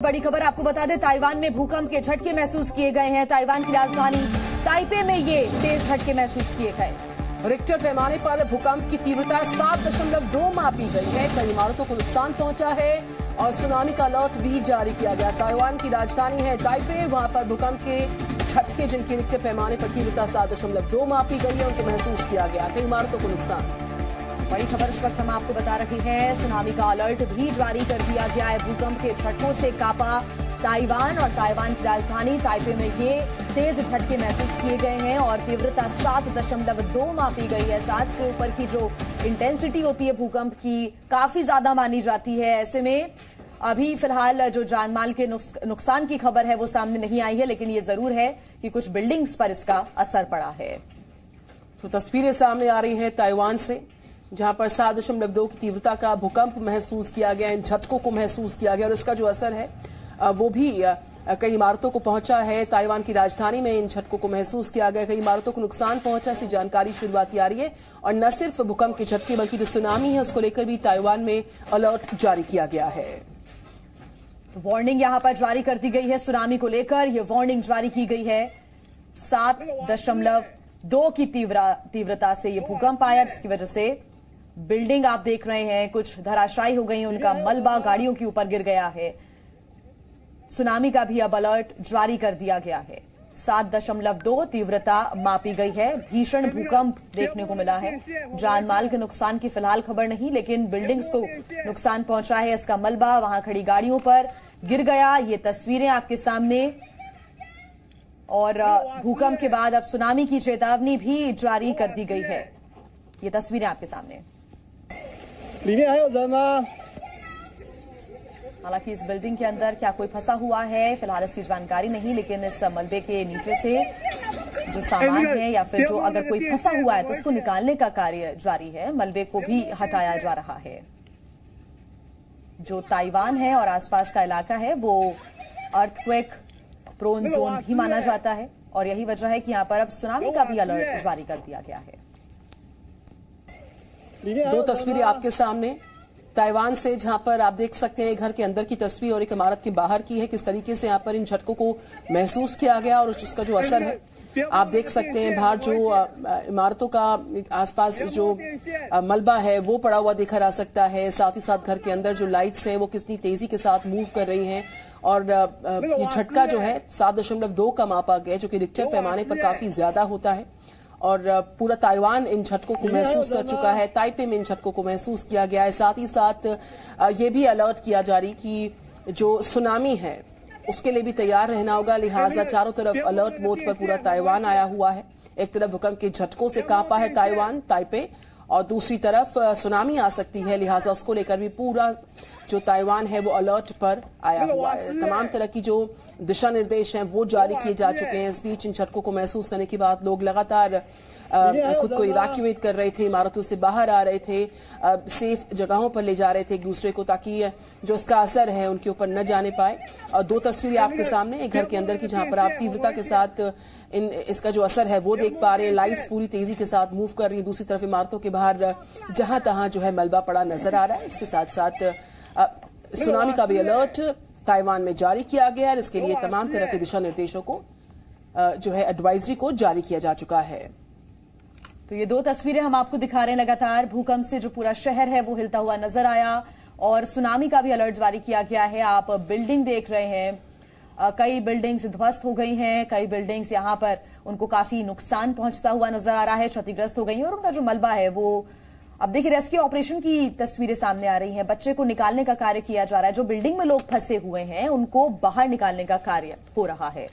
बड़ी खबर आपको बता दें, ताइवान में भूकंप के झटके महसूस किए गए हैं। ताइवान की राजधानी ताइपे में ये तेज झटके महसूस किए गए। रिक्टर पैमाने पर भूकंप की तीव्रता 7.2 मापी गई है। कई इमारतों को नुकसान पहुंचा है और सुनामी का अलर्ट भी जारी किया गया। ताइवान की राजधानी है ताइपे, वहां पर भूकंप के झटके जिनकी रिक्टर पैमाने पर तीव्रता 7.2 मापी गई है, उनको महसूस किया गया। कई इमारतों को नुकसान। बड़ी खबर इस वक्त हम आपको बता रहे हैं, सुनामी का अलर्ट भी जारी कर दिया गया है। भूकंप के झटकों से कांपा ताइवान और ताइवान की राजधानी ताइपे में ये तेज झटके महसूस किए गए हैं और तीव्रता 7.2 मापी गई है। 7 से ऊपर की जो इंटेंसिटी होती है भूकंप की काफी ज्यादा मानी जाती है। ऐसे में अभी फिलहाल जो जानमाल के नुकसान की खबर है वो सामने नहीं आई है, लेकिन ये जरूर है कि कुछ बिल्डिंग्स पर इसका असर पड़ा है। तो तस्वीरें सामने आ रही हैं ताइवान से, जहां पर 7.2 की तीव्रता का भूकंप महसूस किया गया, इन झटकों को महसूस किया गया और इसका जो असर है वो भी कई इमारतों को पहुंचा है। ताइवान की राजधानी में इन झटकों को महसूस किया गया, कई इमारतों को नुकसान पहुंचा, ऐसी जानकारी शुरुआती आ रही है। और न सिर्फ भूकंप के झटके बल्कि जो सुनामी है उसको लेकर भी ताइवान में अलर्ट जारी किया गया है। तो वार्निंग यहां पर जारी कर दी गई है सुनामी को लेकर। यह वार्निंग जारी की गई है। 7.2 की तीव्रता से यह भूकंप आया, जिसकी वजह से बिल्डिंग आप देख रहे हैं कुछ धराशायी हो गई, उनका मलबा गाड़ियों के ऊपर गिर गया है। सुनामी का भी अब अलर्ट जारी कर दिया गया है। 7.2 तीव्रता मापी गई है। भीषण भूकंप देखने को मिला है। जान माल के नुकसान की फिलहाल खबर नहीं, लेकिन बिल्डिंग्स को नुकसान पहुंचा है। इसका मलबा वहां खड़ी गाड़ियों पर गिर गया। ये तस्वीरें आपके सामने। और भूकंप के बाद अब सुनामी की चेतावनी भी जारी कर दी गई है। ये तस्वीरें आपके सामने। हालांकि इस बिल्डिंग के अंदर क्या कोई फंसा हुआ है फिलहाल इसकी जानकारी नहीं, लेकिन इस मलबे के नीचे से जो सामान है या फिर जो अगर कोई फंसा हुआ है तो उसको निकालने का कार्य जारी है। मलबे को भी हटाया जा रहा है। जो ताइवान है और आसपास का इलाका है वो अर्थक्वेक प्रोन जोन भी माना जाता है और यही वजह है कि यहां पर अब सुनामी का भी अलर्ट जारी कर दिया गया है। दो तस्वीरें आपके सामने ताइवान से, जहां पर आप देख सकते हैं घर के अंदर की तस्वीर और एक इमारत के बाहर की है। किस तरीके से यहां पर इन झटकों को महसूस किया गया और उसका जो असर है आप देख सकते हैं। बाहर जो इमारतों का आसपास जो मलबा है वो पड़ा हुआ देखा जा सकता है। साथ ही साथ घर के अंदर जो लाइट्स हैं वो कितनी तेजी के साथ मूव कर रही हैं और ये झटका जो है 7.2 का मापा गया, जो कि रिक्टर पैमाने पर काफी ज्यादा होता है और पूरा ताइवान इन झटकों को महसूस कर चुका है। ताइपे में इन झटकों को महसूस किया गया है। साथ ही साथ ये भी अलर्ट किया जारी कि जो सुनामी है उसके लिए भी तैयार रहना होगा, लिहाजा चारों तरफ अलर्ट मोड पर पूरा ताइवान आया हुआ है। एक तरफ भूकंप के झटकों से कांपा है ताइवान ताइपे और दूसरी तरफ सुनामी आ सकती है, लिहाजा उसको लेकर भी पूरा जो ताइवान है वो अलर्ट पर आया हुआ है। तमाम तरह की जो दिशा निर्देश हैं वो जारी किए जा चुके हैं। इस बीच इन झटकों को महसूस करने के बाद लोग लगातार खुद को इवैक्यूएट कर रहे थे, इमारतों से बाहर आ रहे थे, सेफ जगहों पर ले जा रहे थे एक दूसरे को, ताकि जो इसका असर है उनके ऊपर न जाने पाए। और दो तस्वीरें आपके सामने, एक घर के अंदर की जहां पर आप तीव्रता के साथ इसका जो असर है वो देख पा रहे हैं। लाइट्स पूरी तेजी के साथ मूव कर रही है। दूसरी तरफ इमारतों के बाहर जहां तहां जो है मलबा पड़ा नजर आ रहा है। इसके साथ साथ सुनामी का भी अलर्ट ताइवान में जारी किया गया है। इसके लिए तमाम तरह के दिशा निर्देशों को जो है एडवाइजरी को जारी किया जा चुका है। तो ये दो तस्वीरें हम आपको दिखा रहे हैं। लगातार भूकंप से जो पूरा शहर है वो हिलता हुआ नजर आया और सुनामी का भी अलर्ट जारी किया गया है। आप बिल्डिंग देख रहे हैं, कई बिल्डिंग्स ध्वस्त हो गई हैं, कई बिल्डिंग्स यहां पर उनको काफी नुकसान पहुंचता हुआ नजर आ रहा है, क्षतिग्रस्त हो गई हैं और उनका जो मलबा है वो अब देखिए रेस्क्यू ऑपरेशन की तस्वीरें सामने आ रही हैं। बच्चे को निकालने का कार्य किया जा रहा है। जो बिल्डिंग में लोग फंसे हुए हैं उनको बाहर निकालने का कार्य हो रहा है।